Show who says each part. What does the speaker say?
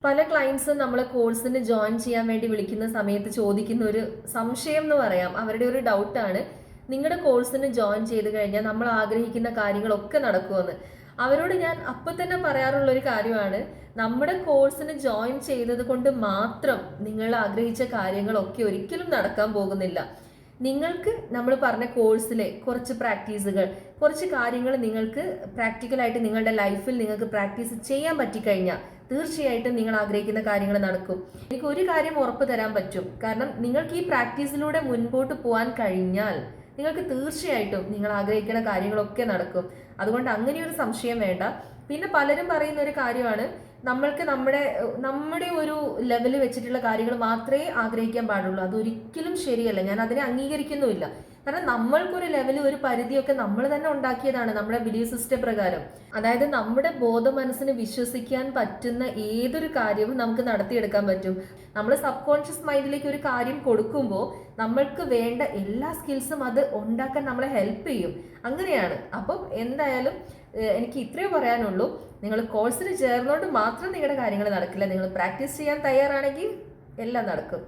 Speaker 1: പല ക്ലയൻസും നമ്മളെ കോഴ്സിന് ജോയിൻ ചെയ്യാൻ വേണ്ടി വിളിക്കുന്ന സമയത്ത് ചോദിക്കുന്ന ഒരു സംശയം എന്ന് പറയാം, അവരുടെ ഒരു ഡൗട്ടാണ്, നിങ്ങളുടെ കോഴ്സിന് ജോയിൻ ചെയ്ത് കഴിഞ്ഞാൽ നമ്മൾ ആഗ്രഹിക്കുന്ന കാര്യങ്ങളൊക്കെ നടക്കുമെന്ന്. അവരോട് ഞാൻ അപ്പം തന്നെ പറയാറുള്ള ഒരു കാര്യമാണ്, നമ്മുടെ കോഴ്സിന് ജോയിൻ ചെയ്തത് കൊണ്ട് മാത്രം നിങ്ങൾ ആഗ്രഹിച്ച കാര്യങ്ങളൊക്കെ ഒരിക്കലും നടക്കാൻ പോകുന്നില്ല. നിങ്ങൾക്ക് നമ്മൾ പറഞ്ഞ കോഴ്സിലെ കുറച്ച് പ്രാക്ടീസുകൾ, കുറച്ച് കാര്യങ്ങൾ നിങ്ങൾക്ക് പ്രാക്ടിക്കലായിട്ട് നിങ്ങളുടെ ലൈഫിൽ നിങ്ങൾക്ക് പ്രാക്ടീസ് ചെയ്യാൻ പറ്റിക്കഴിഞ്ഞാൽ തീർച്ചയായിട്ടും നിങ്ങൾ ആഗ്രഹിക്കുന്ന കാര്യങ്ങൾ നടക്കും. എനിക്ക് ഒരു കാര്യം ഉറപ്പ് തരാൻ പറ്റും, കാരണം നിങ്ങൾക്ക് ഈ പ്രാക്ടീസിലൂടെ മുൻപോട്ട് പോകാൻ കഴിഞ്ഞാൽ നിങ്ങൾക്ക് തീർച്ചയായിട്ടും നിങ്ങൾ ആഗ്രഹിക്കുന്ന കാര്യങ്ങളൊക്കെ നടക്കും. അതുകൊണ്ട് അങ്ങനെ ഒരു സംശയം വേണ്ട. പിന്നെ പലരും പറയുന്ന ഒരു കാര്യമാണ്, നമ്മൾക്ക് നമ്മുടെ ഒരു ലെവൽ വെച്ചിട്ടുള്ള കാര്യങ്ങൾ മാത്രമേ ആഗ്രഹിക്കാൻ പാടുള്ളൂ. അതൊരിക്കലും ശരിയല്ല, ഞാൻ അതിനെ അംഗീകരിക്കുന്നുമില്ല. കാരണം നമ്മൾക്കൊരു ലെവൽ, ഒരു പരിധിയൊക്കെ നമ്മൾ തന്നെ ഉണ്ടാക്കിയതാണ് നമ്മുടെ ബിലീഫ് സിസ്റ്റം പ്രകാരം. അതായത് നമ്മുടെ ബോധ മനസ്സിന് വിശ്വസിക്കാൻ പറ്റുന്ന ഏതൊരു കാര്യവും നമുക്ക് നടത്തിയെടുക്കാൻ പറ്റും. നമ്മൾ സബ് കോൺഷ്യസ് മൈൻഡിലേക്ക് ഒരു കാര്യം കൊടുക്കുമ്പോൾ നമ്മൾക്ക് വേണ്ട എല്ലാ സ്കിൽസും അത് ഉണ്ടാക്കാൻ നമ്മളെ ഹെൽപ്പ് ചെയ്യും. അങ്ങനെയാണ്. അപ്പം എന്തായാലും എനിക്ക് ഇത്രയേ പറയാനുള്ളൂ. നിങ്ങൾ കോഴ്സിന് ചേർന്നുകൊണ്ട് മാത്രം നിങ്ങളുടെ കാര്യങ്ങൾ നടക്കില്ല. നിങ്ങൾ പ്രാക്ടീസ് ചെയ്യാൻ തയ്യാറാണെങ്കിൽ എല്ലാം നടക്കും.